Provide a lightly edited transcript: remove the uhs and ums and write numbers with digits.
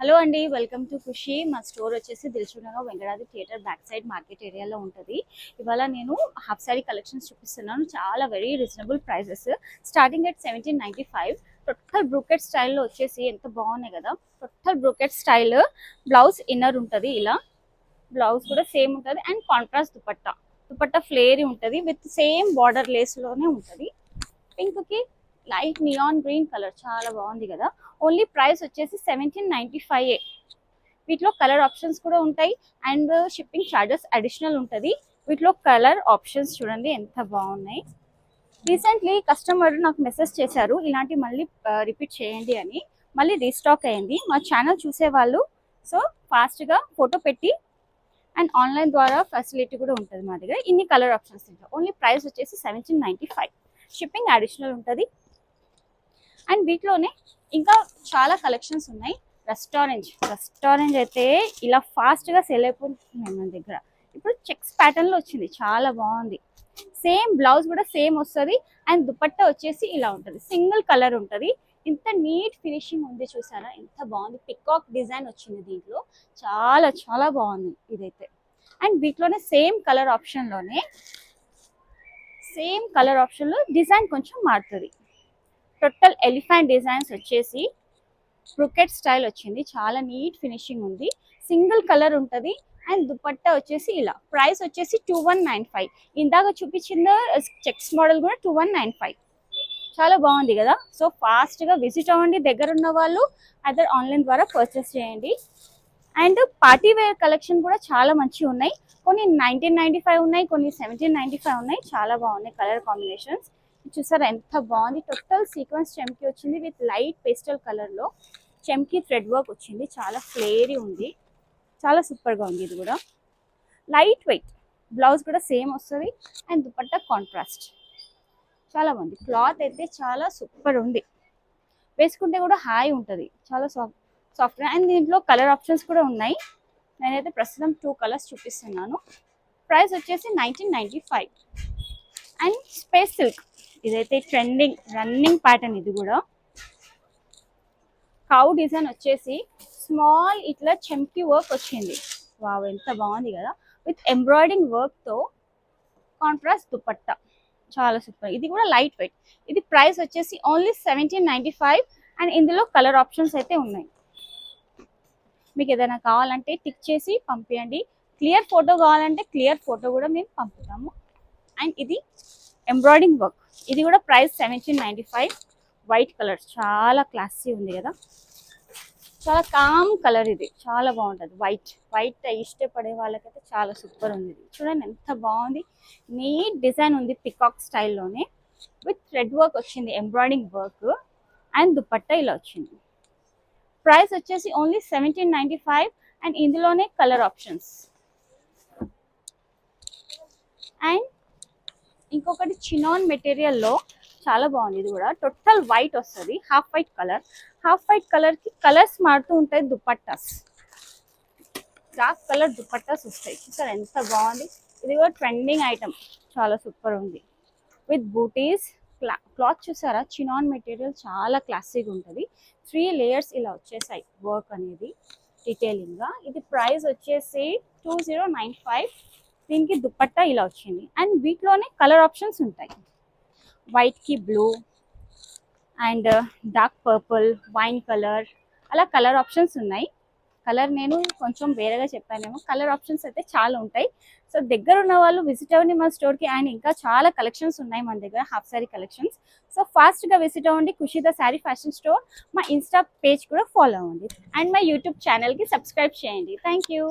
Hello అండి, welcome to ఖుషి. మా store వచ్చేసి Dilsukhnagar Venkatadri theatre back side market ఏరియాలో ఉంటుంది. ఇవాళ నేను హాఫ్ సారీ కలెక్షన్స్ చూపిస్తున్నాను. చాలా very reasonable prices, starting at 1795. Total brocade స్టైల్లో వచ్చేసి ఎంత బాగున్నాయి కదా. Total brocade style, blouse inner ఉంటుంది. ఇలా బ్లౌజ్ కూడా సేమ్ ఉంటుంది and contrast dupatta. Dupatta flary ఉంటుంది విత్ సేమ్ బార్డర్ లేస్లోనే ఉంటుంది. పింక్కి లైట్ నియాన్ గ్రీన్ కలర్ చాలా బాగుంది కదా. ఓన్లీ ప్రైస్ వచ్చేసి 1795. వీటిలో కలర్ ఆప్షన్స్ కూడా ఉంటాయి అండ్ షిప్పింగ్ ఛార్జెస్ అడిషనల్ ఉంటుంది. వీటిలో కలర్ ఆప్షన్స్ చూడండి ఎంత బాగున్నాయి. రీసెంట్లీ కస్టమర్ నాకు మెసేజ్ చేశారు ఇలాంటి మళ్ళీ రిపీట్ చేయండి అని. మళ్ళీ రీస్టాక్ అయ్యింది. మా ఛానల్ చూసేవాళ్ళు సో ఫాస్ట్గా ఫోటో పెట్టి అండ్ ఆన్లైన్ ద్వారా ఫెసిలిటీ కూడా ఉంటుంది మా దగ్గర. ఇన్ని కలర్ ఆప్షన్స్ ఉంటాయి. ఓన్లీ ప్రైస్ వచ్చేసి 1795. షిప్పింగ్ అడిషనల్ ఉంటుంది. అండ్ వీటిలోనే ఇంకా చాలా కలెక్షన్స్ ఉన్నాయి. రెస్టారెంట్ అయితే ఇలా ఫాస్ట్గా సెల్ అయిపోతుంది మన దగ్గర. ఇప్పుడు చెక్స్ ప్యాటర్న్లో వచ్చింది, చాలా బాగుంది. సేమ్ బ్లౌజ్ కూడా సేమ్ వస్తుంది అండ్ దుపట్టా వచ్చేసి ఇలా ఉంటుంది. సింగిల్ కలర్ ఉంటుంది. ఇంత నీట్ ఫినిషింగ్ ఉంది చూసారా, ఎంత బాగుంది. పికాక్ డిజైన్ వచ్చింది దీంట్లో, చాలా చాలా బాగుంది ఇదైతే. అండ్ వీటిలోనే సేమ్ కలర్ ఆప్షన్లో డిజైన్ కొంచెం మారుతుంది. టోటల్ ఎలిఫెంట్ డిజైన్స్ వచ్చేసి బ్రూకెట్ స్టైల్ వచ్చింది. చాలా నీట్ ఫినిషింగ్ ఉంది. సింగిల్ కలర్ ఉంటుంది అండ్ దుపట్టా వచ్చేసి ఇలా. ప్రైస్ వచ్చేసి 2195. ఇందాక చూపించిన చెక్స్ మోడల్ కూడా 2195. చాలా బాగుంది కదా. సో ఫాస్ట్గా విజిట్ అవ్వండి. దగ్గర ఉన్న వాళ్ళు అదర్ ఆన్లైన్ ద్వారా పర్చేస్ చేయండి. అండ్ పార్టీ వేర్ కలెక్షన్ కూడా చాలా మంచిగా ఉన్నాయి. కొన్ని 1995 ఉన్నాయి, కొన్ని 1795 ఉన్నాయి. చాలా బాగున్నాయి కలర్ కాంబినేషన్స్. చూసారా ఎంత బాగుంది. టోటల్ సీక్వెన్స్ చెమ్కి వచ్చింది విత్ లైట్ పేస్టల్ కలర్లో చెమ్కి థ్రెడ్ వర్క్ వచ్చింది. చాలా ఫ్లేరీ ఉంది, చాలా సూపర్గా ఉంది. ఇది కూడా లైట్ వెయిట్, బ్లౌజ్ కూడా సేమ్ వస్తుంది అండ్ దుపట్టా కాంట్రాస్ట్. చాలా బాగుంది. క్లాత్ అయితే చాలా సూపర్ ఉంది. వేసుకుంటే కూడా హాయ్ ఉంటుంది, చాలా సాఫ్ట్గా. అండ్ దీంట్లో కలర్ ఆప్షన్స్ కూడా ఉన్నాయి. నేనైతే ప్రస్తుతం 2 కలర్స్ చూపిస్తున్నాను. ప్రైస్ వచ్చేసి 1995. అండ్ స్పేస్ సిల్క్ ఇదైతే ట్రెండింగ్ రన్నింగ్ ప్యాటర్న్. ఇది కూడా కౌ డిజైన్ వచ్చేసి స్మాల్ ఇట్లా చెంకి వర్క్ వచ్చింది. వావ్ ఎంత బాగుంది కదా. విత్ ఎంబ్రాయిడింగ్ వర్క్తో కాంట్రాస్ట్ దుపట్టా, చాలా సూపర్. ఇది కూడా లైట్ వెయిట్. ఇది ప్రైస్ వచ్చేసి ఓన్లీ 1795. అండ్ ఇందులో కలర్ ఆప్షన్స్ అయితే ఉన్నాయి. మీకు ఏదైనా కావాలంటే టిక్ చేసి పంపించండి. క్లియర్ ఫోటో కావాలంటే క్లియర్ ఫోటో కూడా మేము పంపుతాము. అండ్ ఇది ఎంబ్రాయిడింగ్ వర్క్. ఇది కూడా ప్రైస్ 1795. వైట్ కలర్ చాలా క్లాసీ ఉంది కదా. చాలా కామ్ కలర్, ఇది చాలా బాగుంటుంది. వైట్ ఇష్టపడే వాళ్ళకైతే చాలా సూపర్ ఉంది. ఇది చూడండి ఎంత బాగుంది. నీట్ డిజైన్ ఉంది పికాక్ స్టైల్లోనే విత్ థ్రెడ్ వర్క్ వచ్చింది, ఎంబ్రాయిడింగ్ వర్క్ అండ్ దుపట్టా ఇలా వచ్చింది. ప్రైస్ వచ్చేసి ఓన్లీ 1795. అండ్ ఇందులోనే కలర్ ఆప్షన్స్. అండ్ ఇంకొకటి చినాన్ మెటీరియల్లో చాలా బాగుంది. ఇది కూడా టోటల్ వైట్ వస్తుంది. హాఫ్ వైట్ కలర్కి కలర్స్ మారుతూ ఉంటాయి. దుపట్టాస్ డార్క్ కలర్ దుపట్టాస్ వస్తాయి. చూసారు ఎంత బాగుంది. ఇది కూడా ట్రెండింగ్ ఐటమ్, చాలా సూపర్ ఉంది. With booties. క్లాత్ చూసారా, చినాన్ మెటీరియల్ చాలా క్లాసిక్ ఉంటుంది. 3 లేయర్స్ ఇలా వచ్చేసాయి వర్క్ అనేది డీటెయిలింగ్గా. ఇది ప్రైస్ వచ్చేసి 2095. దీనికి దుపట్టా ఇలా వచ్చింది. అండ్ వీటిలోనే కలర్ ఆప్షన్స్ ఉంటాయి. వైట్కి blue and dark purple, wine colour, అలా కలర్ ఆప్షన్స్ ఉన్నాయి. కలర్ నేను కొంచెం వేరేగా చెప్పానేమో. కలర్ ఆప్షన్స్ అయితే చాలా ఉంటాయి. సో దగ్గర ఉన్న వాళ్ళు విజిట్ అవ్వండి మా స్టోర్కి. అండ్ ఇంకా చాలా కలెక్షన్స్ ఉన్నాయి మన దగ్గర, హాఫ్ సారీ కలెక్షన్స్. సో ఫాస్ట్గా విజిట్ అవ్వండి ఖుషి ద శారీ ఫ్యాషన్ స్టోర్. మా ఇన్స్టా పేజ్ కూడా ఫాలో అవ్వండి అండ్ మా యూట్యూబ్ ఛానల్కి సబ్స్క్రైబ్ చేయండి. Thank you.